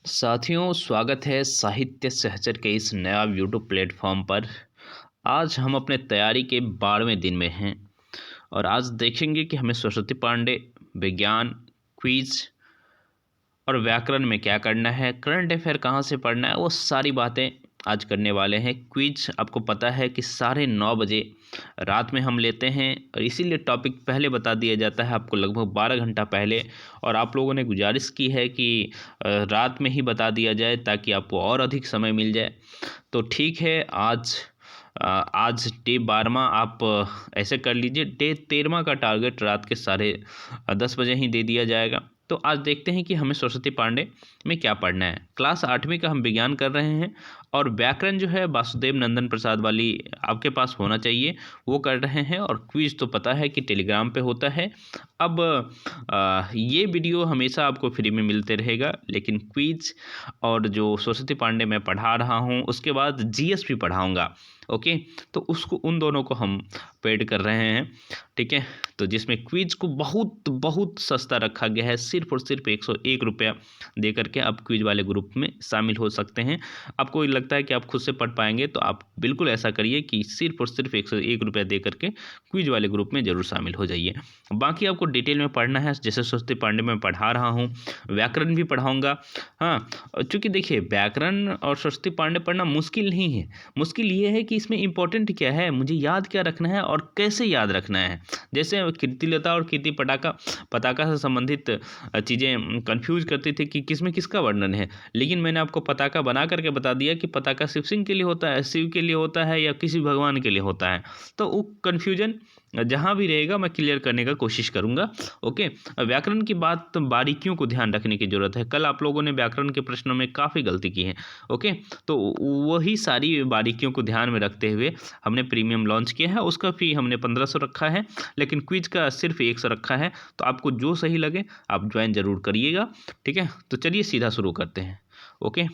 साथियों, स्वागत है साहित्य सहचर के इस नया यूट्यूब प्लेटफॉर्म पर। आज हम अपने तैयारी के 12वें दिन में हैं और आज देखेंगे कि हमें सरस्वती पांडे, विज्ञान, क्विज और व्याकरण में क्या करना है, करंट अफेयर कहाँ से पढ़ना है, वो सारी बातें आज करने वाले हैं। क्विज आपको पता है कि 9:30 रात में हम लेते हैं और इसीलिए टॉपिक पहले बता दिया जाता है आपको लगभग 12 घंटा पहले। और आप लोगों ने गुजारिश की है कि रात में ही बता दिया जाए ताकि आपको और अधिक समय मिल जाए। तो ठीक है, आज डे 12वां आप ऐसे कर लीजिए। डे 13वां का टारगेट रात के 10:30 बजे ही दे दिया जाएगा। तो आज देखते हैं कि हमें सरस्वती पांडे में क्या पढ़ना है। क्लास 8वीं का हम विज्ञान कर रहे हैं और व्याकरण जो है वासुदेव नंदन प्रसाद वाली आपके पास होना चाहिए, वो कर रहे हैं। और क्विज तो पता है कि टेलीग्राम पे होता है। अब ये वीडियो हमेशा आपको फ्री में मिलते रहेगा, लेकिन क्विज और जो सरस्वती पांडे मैं पढ़ा रहा हूँ उसके बाद जीएस भी पढ़ाऊँगा। ओके, तो उसको उन दोनों को हम पेड कर रहे हैं, ठीक है। तो जिसमें क्विज को बहुत बहुत सस्ता रखा गया है, सिर्फ और सिर्फ 101 रुपया दे करके आप क्विज वाले ग्रुप में शामिल हो सकते हैं। आपको लगता है कि आप खुद से पढ़ पाएंगे तो आप बिल्कुल ऐसा करिए कि सिर्फ और सिर्फ 101 रुपया दे करके क्विज वाले ग्रुप में ज़रूर शामिल हो जाइए। बाकी आपको डिटेल में पढ़ना है, जैसे सरस्वती पांडे में पढ़ा रहा हूँ, व्याकरण भी पढ़ाऊँगा। हाँ, चूँकि देखिए व्याकरण और सरस्वती पांडे पढ़ना मुश्किल नहीं है। मुश्किल ये है कि इसमें इम्पोर्टेंट क्या है, मुझे याद क्या रखना है और कैसे याद रखना है। जैसे कीर्तिलता और कीर्ति पताका से संबंधित चीज़ें कंफ्यूज करती थी कि किसमें किसका वर्णन है, लेकिन मैंने आपको पताका बना करके बता दिया कि पताका शिव सिंह के लिए होता है, शिव के लिए होता है या किसी भगवान के लिए होता है। तो वो कन्फ्यूजन जहाँ भी रहेगा मैं क्लियर करने का कोशिश करूँगा। ओके, व्याकरण की बात बारीकियों को ध्यान रखने की ज़रूरत है। कल आप लोगों ने व्याकरण के प्रश्नों में काफ़ी गलती की है। ओके, तो वही सारी बारीकियों को ध्यान में रखते हुए हमने प्रीमियम लॉन्च किया है। उसका फ़ी हमने 1500 रखा है, लेकिन क्विज का सिर्फ 100 रखा है। तो आपको जो सही लगे आप ज्वाइन ज़रूर करिएगा, ठीक है। तो चलिए सीधा शुरू करते हैं। ओके,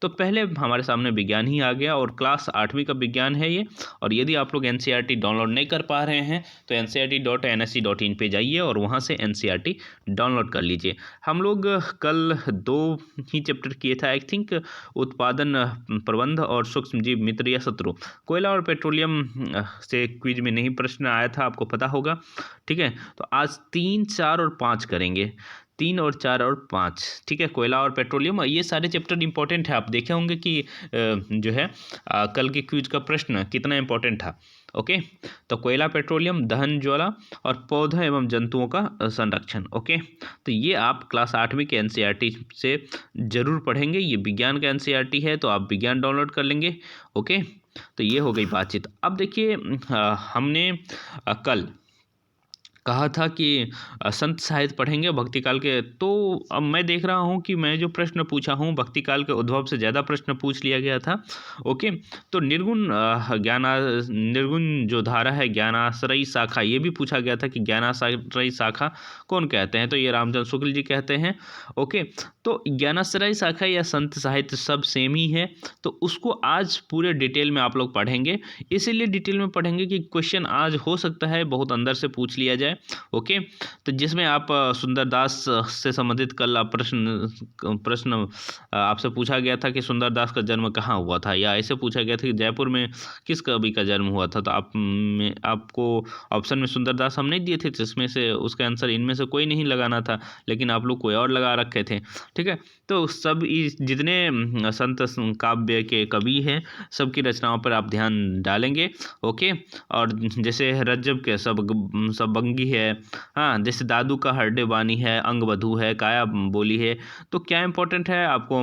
तो पहले हमारे सामने विज्ञान ही आ गया और क्लास 8वीं का विज्ञान है ये। और यदि आप लोग एनसीईआरटी डाउनलोड नहीं कर पा रहे हैं तो ncrt.nsc.in पे जाइए और वहाँ से एनसीईआरटी डाउनलोड कर लीजिए। हम लोग कल 2 ही चैप्टर किए थे आई थिंक, उत्पादन प्रबंध और सूक्ष्म जीव मित्र या शत्रु। कोयला और पेट्रोलियम से क्विज में नहीं प्रश्न आया था, आपको पता होगा, ठीक है। तो आज 3, 4 और 5 करेंगे। 3 और 4 और 5, ठीक है। कोयला और पेट्रोलियम, ये सारे चैप्टर इंपॉर्टेंट है। आप देखे होंगे कि जो है कल के क्विज का प्रश्न कितना इंपॉर्टेंट था। ओके, तो कोयला, पेट्रोलियम, दहन ज्वाला और पौधा एवं जंतुओं का संरक्षण। ओके, तो ये आप क्लास 8वीं के एनसीईआरटी से ज़रूर पढ़ेंगे। ये विज्ञान का एनसीईआरटी है तो आप विज्ञान डाउनलोड कर लेंगे। ओके, तो ये हो गई बातचीत। अब देखिए हमने कल कहा था कि संत साहित्य पढ़ेंगे भक्ति काल के। तो अब मैं देख रहा हूँ कि मैं जो प्रश्न पूछा हूँ भक्ति काल के उद्भव से ज़्यादा प्रश्न पूछ लिया गया था। ओके, तो निर्गुण जो धारा है, ज्ञानाश्रयी शाखा, ये भी पूछा गया था कि ज्ञानाश्रयी शाखा कौन कहते हैं, तो ये रामचंद्र शुक्ल जी कहते हैं। ओके, तो ज्ञानाश्रयी शाखा या संत साहित्य सब सेम ही है। तो उसको आज पूरे डिटेल में आप लोग पढ़ेंगे, इसीलिए डिटेल में पढ़ेंगे कि क्वेश्चन आज हो सकता है बहुत अंदर से पूछ लिया जाए। ओके, तो जिसमें आप सुंदरदास से संबंधित कल आप प्रश्न आपसे पूछा गया था कि सुंदरदास का जन्म कहाँ हुआ था, या ऐसे पूछा गया था कि जयपुर में किस कवि का जन्म हुआ था। तो आपको ऑप्शन में सुंदरदास हम नहीं दिए थे, जिसमें से उसका आंसर इनमें से कोई नहीं लगाना था, लेकिन आप लोग कोई और लगा रखे थे, ठीक है। तो सब जितने संत काव्य के कवि हैं सबकी रचनाओं पर आप ध्यान डालेंगे। ओके, और जैसे रज्जब के सब बंगी है, हाँ, जैसे दादू का हरडे बानी है, अंगवधू है, काया बोली है। तो क्या इंपॉर्टेंट है आपको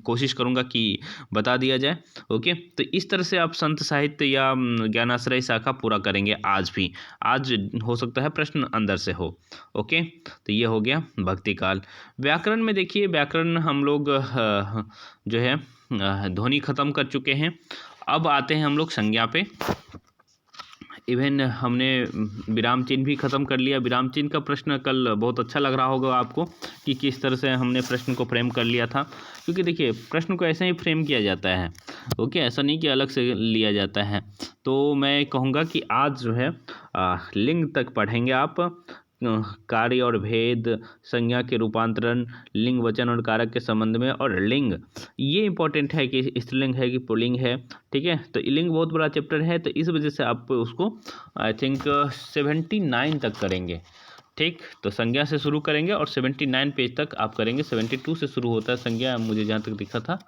कोशिश करूँगा कि बता दिया जाए। ओके, तो इस तरह से आप संत साहित्य या ज्ञानाश्रय शाखा पूरा करेंगे आज भी। आज हो सकता है प्रश्न अंदर से हो। ओके, तो ये हो गया भक्ति काल। व्याकरण में देखिए, व्याकरण हम लोग जो है ध्वनि खत्म कर चुके हैं। अब आते हैं हम लोग संज्ञा पे। इवन हमने विराम चिन्ह भी ख़त्म कर लिया। विराम चिन्ह का प्रश्न कल बहुत अच्छा लग रहा होगा आपको कि किस तरह से हमने प्रश्न को फ्रेम कर लिया था, क्योंकि देखिए प्रश्न को ऐसे ही फ्रेम किया जाता है। ओके, ऐसा नहीं कि अलग से लिया जाता है। तो मैं कहूँगा कि आज जो है लिंग तक पढ़ेंगे आप, कार्य और भेद, संज्ञा के रूपांतरण, लिंग वचन और कारक के संबंध में, और लिंग ये इंपॉर्टेंट है कि स्त्रीलिंग है कि पुल्लिंग है। ठीक है, तो लिंग बहुत बड़ा चैप्टर है, तो इस वजह से आप उसको आई थिंक 79 तक करेंगे। ठीक, तो संज्ञा से शुरू करेंगे और 79 पेज तक आप करेंगे। 72 से शुरू होता है संज्ञा, मुझे जहाँ तक दिखा था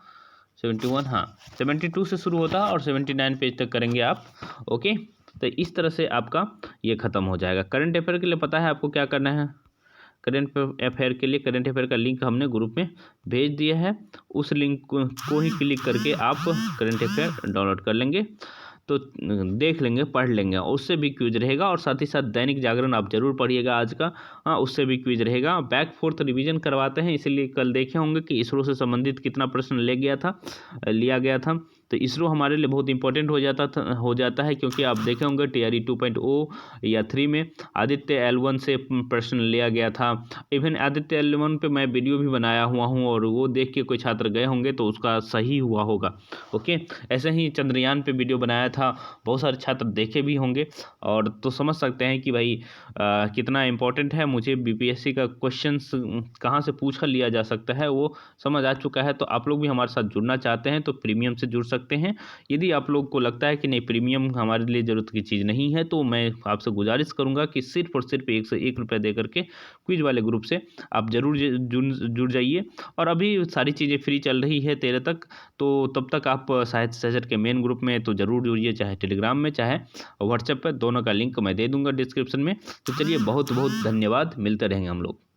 71, हाँ 72 से शुरू होता है और 79 पेज तक करेंगे आप। ओके, तो इस तरह से आपका ये ख़त्म हो जाएगा। करंट अफेयर के लिए पता है आपको क्या करना है। करंट अफेयर के लिए करंट अफेयर का लिंक हमने ग्रुप में भेज दिया है, उस लिंक को ही क्लिक करके आप करंट अफेयर डाउनलोड कर लेंगे, तो देख लेंगे, पढ़ लेंगे, और उससे भी क्विज रहेगा। और साथ ही साथ दैनिक जागरण आप जरूर पढ़िएगा आज का, हाँ उससे भी क्विज रहेगा। बैक फोर्थ रिवीजन करवाते हैं, इसीलिए कल देखे होंगे कि इसरो से संबंधित कितना प्रश्न लिया गया था। तो इसरो हमारे लिए बहुत इंपॉर्टेंट हो जाता है, क्योंकि आप देखे होंगे TRE 2.0 या 3 में आदित्य L1 से प्रश्न लिया गया था। इवन आदित्य L1 पे मैं वीडियो भी बनाया हुआ हूँ, और वो देख के कोई छात्र गए होंगे तो उसका सही हुआ होगा। ओके, ऐसे ही चंद्रयान पे वीडियो बनाया था, बहुत सारे छात्र देखे भी होंगे, और तो समझ सकते हैं कि भाई कितना इंपॉर्टेंट है। मुझे BPSC का क्वेश्चंस कहाँ से पूछा लिया जा सकता है वो समझ आ चुका है। तो आप लोग भी हमारे साथ जुड़ना चाहते हैं तो प्रीमियम से जुड़ सकते हैं। यदि आप लोग को लगता है कि नहीं प्रीमियम हमारे लिए ज़रूरत की चीज़ नहीं है, तो मैं आपसे गुजारिश करूंगा कि सिर्फ और सिर्फ 1 से 1 रुपये दे करके क्विज वाले ग्रुप से आप ज़रूर जुड़ जाइए। और अभी सारी चीज़ें फ्री चल रही है 13 तक, तो तब तक आप साहित्य सहचर के मेन ग्रुप में तो ज़रूर जुड़िए, चाहे टेलीग्राम में चाहे व्हाट्सएप पर, दोनों का लिंक मैं दे दूंगा डिस्क्रिप्शन में। तो चलिए, बहुत बहुत धन्यवाद, मिलते रहेंगे हम लोग।